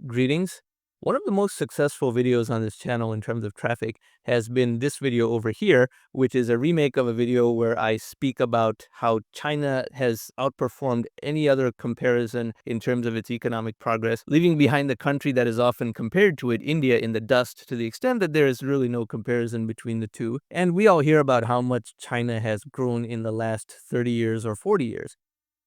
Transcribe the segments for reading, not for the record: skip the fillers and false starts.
Greetings. One of the most successful videos on this channel in terms of traffic has been this video over here, which is a remake of a video where I speak about how China has outperformed any other comparison in terms of its economic progress, leaving behind the country that is often compared to it, India, in the dust, to the extent that there is really no comparison between the two. And we all hear about how much China has grown in the last 30 years or 40 years.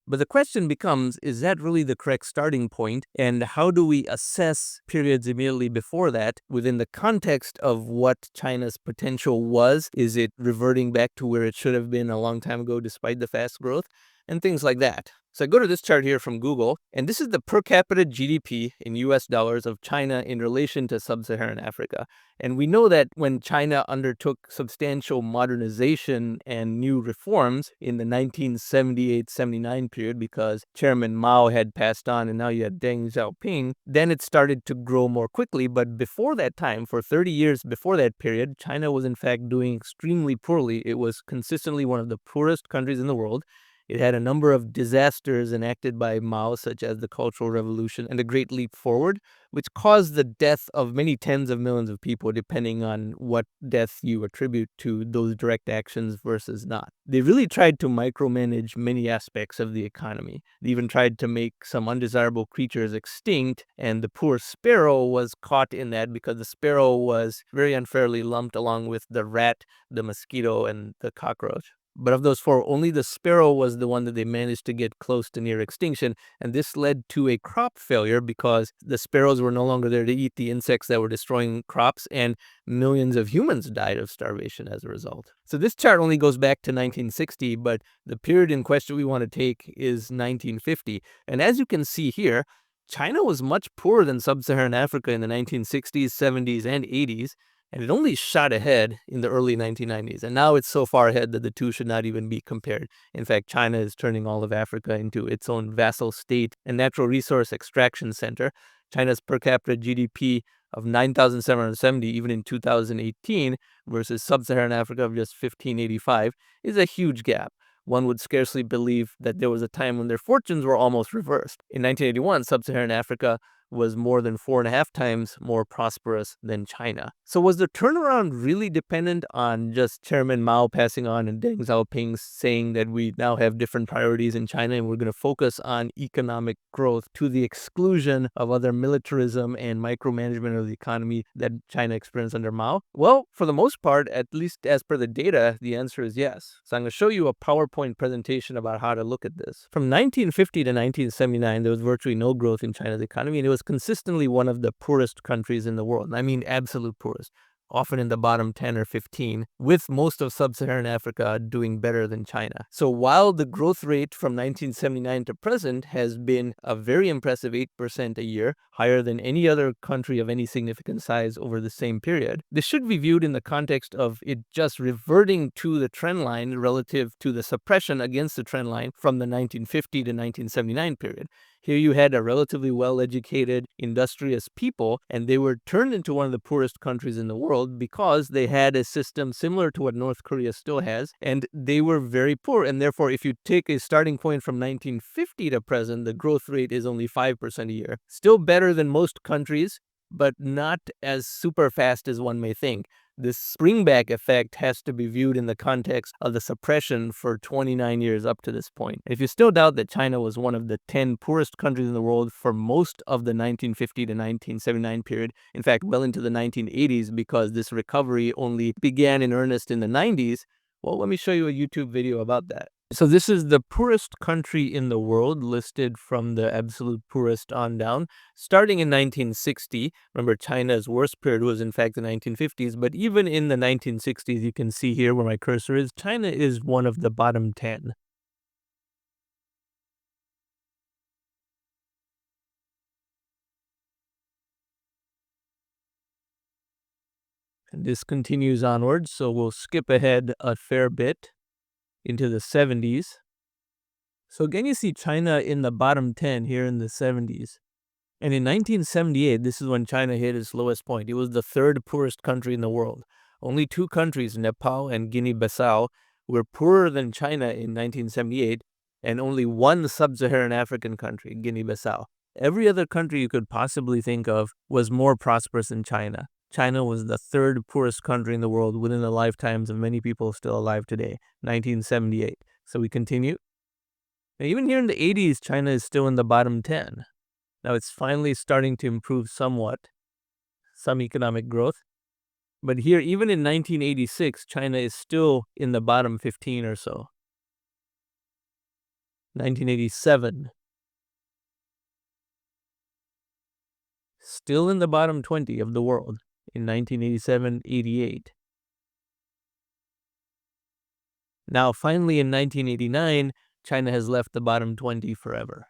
But the question becomes, is that really the correct starting point? And how do we assess periods immediately before that within the context of what China's potential was? Is it reverting back to where it should have been a long time ago despite the fast growth? And things like that. So I go to this chart here from Google, and this is the per capita GDP in US dollars of China in relation to sub-Saharan Africa. And we know that when China undertook substantial modernization and new reforms in the 1978-79 period, because Chairman Mao had passed on and now you had Deng Xiaoping, then it started to grow more quickly. But before that time, for 30 years before that period, China was in fact doing extremely poorly. It was consistently one of the poorest countries in the world. It had a number of disasters enacted by Mao, such as the Cultural Revolution and the Great Leap Forward, which caused the death of many tens of millions of people, depending on what death you attribute to those direct actions versus not. They really tried to micromanage many aspects of the economy. They even tried to make some undesirable creatures extinct, and the poor sparrow was caught in that because the sparrow was very unfairly lumped along with the rat, the mosquito, and the cockroach. But of those four, only the sparrow was the one that they managed to get close to near extinction. And this led to a crop failure because the sparrows were no longer there to eat the insects that were destroying crops, and millions of humans died of starvation as a result. So this chart only goes back to 1960, but the period in question we want to take is 1950. And as you can see here, China was much poorer than sub-Saharan Africa in the 1960s, 70s, and 80s. And it only shot ahead in the early 1990s. And now it's so far ahead that the two should not even be compared. In fact, China is turning all of Africa into its own vassal state and natural resource extraction center. China's per capita GDP of 9,770 even in 2018 versus sub-Saharan Africa of just 1,585 is a huge gap. One would scarcely believe that there was a time when their fortunes were almost reversed. In 1981, sub-Saharan Africa was more than 4.5 times more prosperous than China. So was the turnaround really dependent on just Chairman Mao passing on and Deng Xiaoping saying that we now have different priorities in China and we're going to focus on economic growth to the exclusion of other militarism and micromanagement of the economy that China experienced under Mao? Well, for the most part, at least as per the data, the answer is yes. So I'm going to show you a PowerPoint presentation about how to look at this. From 1950 to 1979, there was virtually no growth in China's economy, and it was consistently one of the poorest countries in the world. I mean, absolute poorest, often in the bottom 10 or 15, with most of sub-Saharan Africa doing better than China. So while the growth rate from 1979 to present has been a very impressive 8% a year, higher than any other country of any significant size over the same period, this should be viewed in the context of it just reverting to the trend line relative to the suppression against the trend line from the 1950 to 1979 period. Here you had a relatively well-educated, industrious people, and they were turned into one of the poorest countries in the world because they had a system similar to what North Korea still has, and they were very poor. And therefore, if you take a starting point from 1950 to present, the growth rate is only 5% a year. Still better than most countries, but not as super fast as one may think. This springback effect has to be viewed in the context of the suppression for 29 years up to this point. If you still doubt that China was one of the 10 poorest countries in the world for most of the 1950 to 1979 period, in fact, well into the 1980s, because this recovery only began in earnest in the 90s, well, let me show you a YouTube video about that. So this is the poorest country in the world listed from the absolute poorest on down, starting in 1960. Remember, China's worst period was in fact the 1950s, but even in the 1960s, you can see here where my cursor is, China is one of the bottom 10. And this continues onwards, so we'll skip ahead a fair bit into the 70s. So again, you see China in the bottom 10 here in the 70s. And in 1978, this is when China hit its lowest point. It was the third poorest country in the world. Only two countries, Nepal and Guinea-Bissau, were poorer than China in 1978, and only one sub-Saharan African country, Guinea-Bissau. Every other country you could possibly think of was more prosperous than China. China was the third poorest country in the world within the lifetimes of many people still alive today, 1978. So we continue. Now, even here in the 80s, China is still in the bottom 10. Now it's finally starting to improve somewhat, some economic growth. But here, even in 1986, China is still in the bottom 15 or so. 1987, still in the bottom 20 of the world in 1987, 88. Now, finally, in 1989, China has left the bottom 20 forever.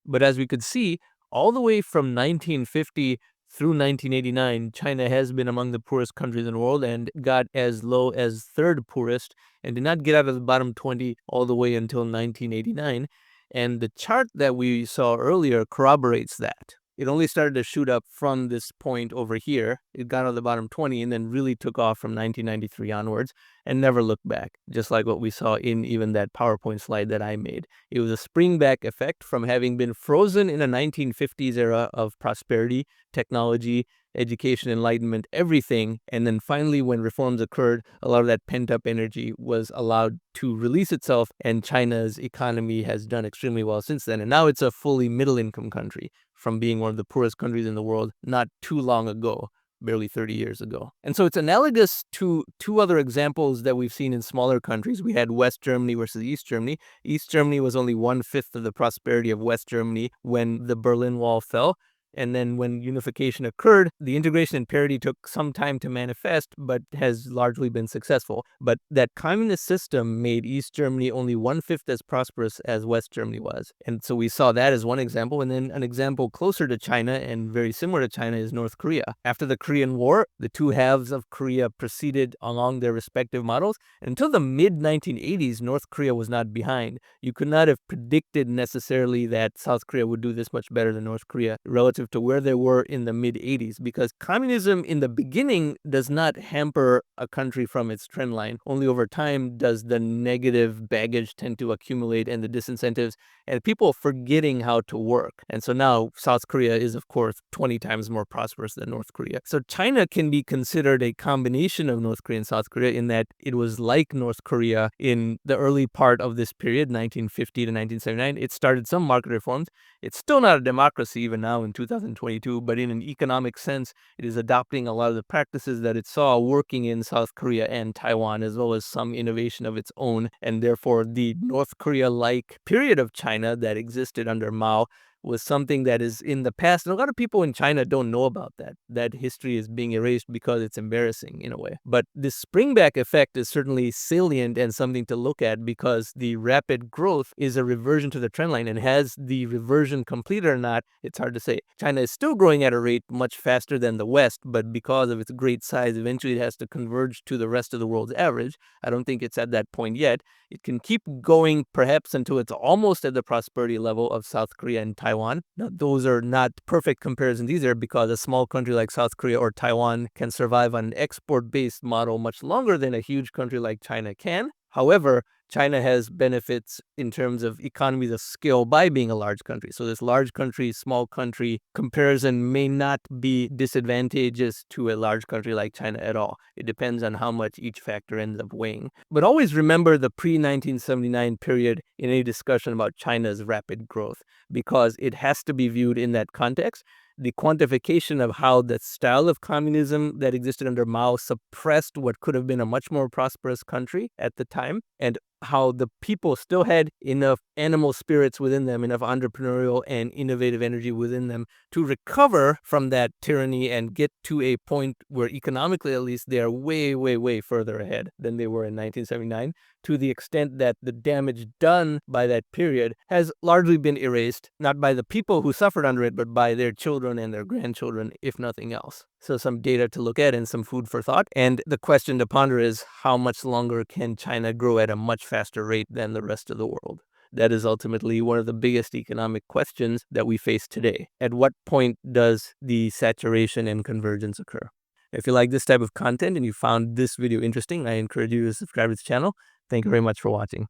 But as we could see, all the way from 1950 through 1989, China has been among the poorest countries in the world and got as low as third poorest and did not get out of the bottom 20 all the way until 1989. And the chart that we saw earlier corroborates that. It only started to shoot up from this point over here. It got out of the bottom 20 and then really took off from 1993 onwards and never looked back, just like what we saw in even that PowerPoint slide that I made. It was a springback effect from having been frozen in a 1950s era of prosperity, technology, education, enlightenment, everything. And then finally, when reforms occurred, a lot of that pent-up energy was allowed to release itself, and China's economy has done extremely well since then. And now it's a fully middle-income country from being one of the poorest countries in the world not too long ago, barely 30 years ago. And so it's analogous to two other examples that we've seen in smaller countries. We had West Germany versus East Germany. East Germany was only 1/5 of the prosperity of West Germany when the Berlin Wall fell. And then when unification occurred, the integration and parity took some time to manifest, but has largely been successful. But that communist system made East Germany only 1/5 as prosperous as West Germany was. And so we saw that as one example. And then an example closer to China and very similar to China is North Korea. After the Korean War, the two halves of Korea proceeded along their respective models. And until the mid-1980s, North Korea was not behind. You could not have predicted necessarily that South Korea would do this much better than North Korea relative to where they were in the mid-80s, because communism in the beginning does not hamper a country from its trend line. Only over time does the negative baggage tend to accumulate and the disincentives and people forgetting how to work. And so now South Korea is, of course, 20 times more prosperous than North Korea. So China can be considered a combination of North Korea and South Korea in that it was like North Korea in the early part of this period, 1950 to 1979. It started some market reforms. It's still not a democracy even now in 2022, but in an economic sense, it is adopting a lot of the practices that it saw working in South Korea and Taiwan, as well as some innovation of its own. And therefore, the North Korea-like period of China that existed under Mao was something that is in the past. And a lot of people in China don't know about that. That history is being erased because it's embarrassing in a way. But this springback effect is certainly salient and something to look at because the rapid growth is a reversion to the trend line. And has the reversion completed or not, it's hard to say. China is still growing at a rate much faster than the West, but because of its great size, eventually it has to converge to the rest of the world's average. I don't think it's at that point yet. It can keep going perhaps until it's almost at the prosperity level of South Korea and Taiwan. Now, those are not perfect comparisons either, because a small country like South Korea or Taiwan can survive on an export-based model much longer than a huge country like China can. However, China has benefits in terms of economies of scale by being a large country. So this large country, small country comparison may not be disadvantageous to a large country like China at all. It depends on how much each factor ends up weighing. But always remember the pre-1979 period in any discussion about China's rapid growth, because it has to be viewed in that context. The quantification of how the style of communism that existed under Mao suppressed what could have been a much more prosperous country at the time, and how the people still had enough animal spirits within them, enough entrepreneurial and innovative energy within them to recover from that tyranny and get to a point where economically, at least, they are way, way, way further ahead than they were in 1979, to the extent that the damage done by that period has largely been erased, not by the people who suffered under it, but by their children and their grandchildren, if nothing else. So some data to look at and some food for thought. And the question to ponder is, how much longer can China grow at a much faster rate than the rest of the world? That is ultimately one of the biggest economic questions that we face today. At what point does the saturation and convergence occur? If you like this type of content and you found this video interesting, I encourage you to subscribe to the channel. Thank you very much for watching.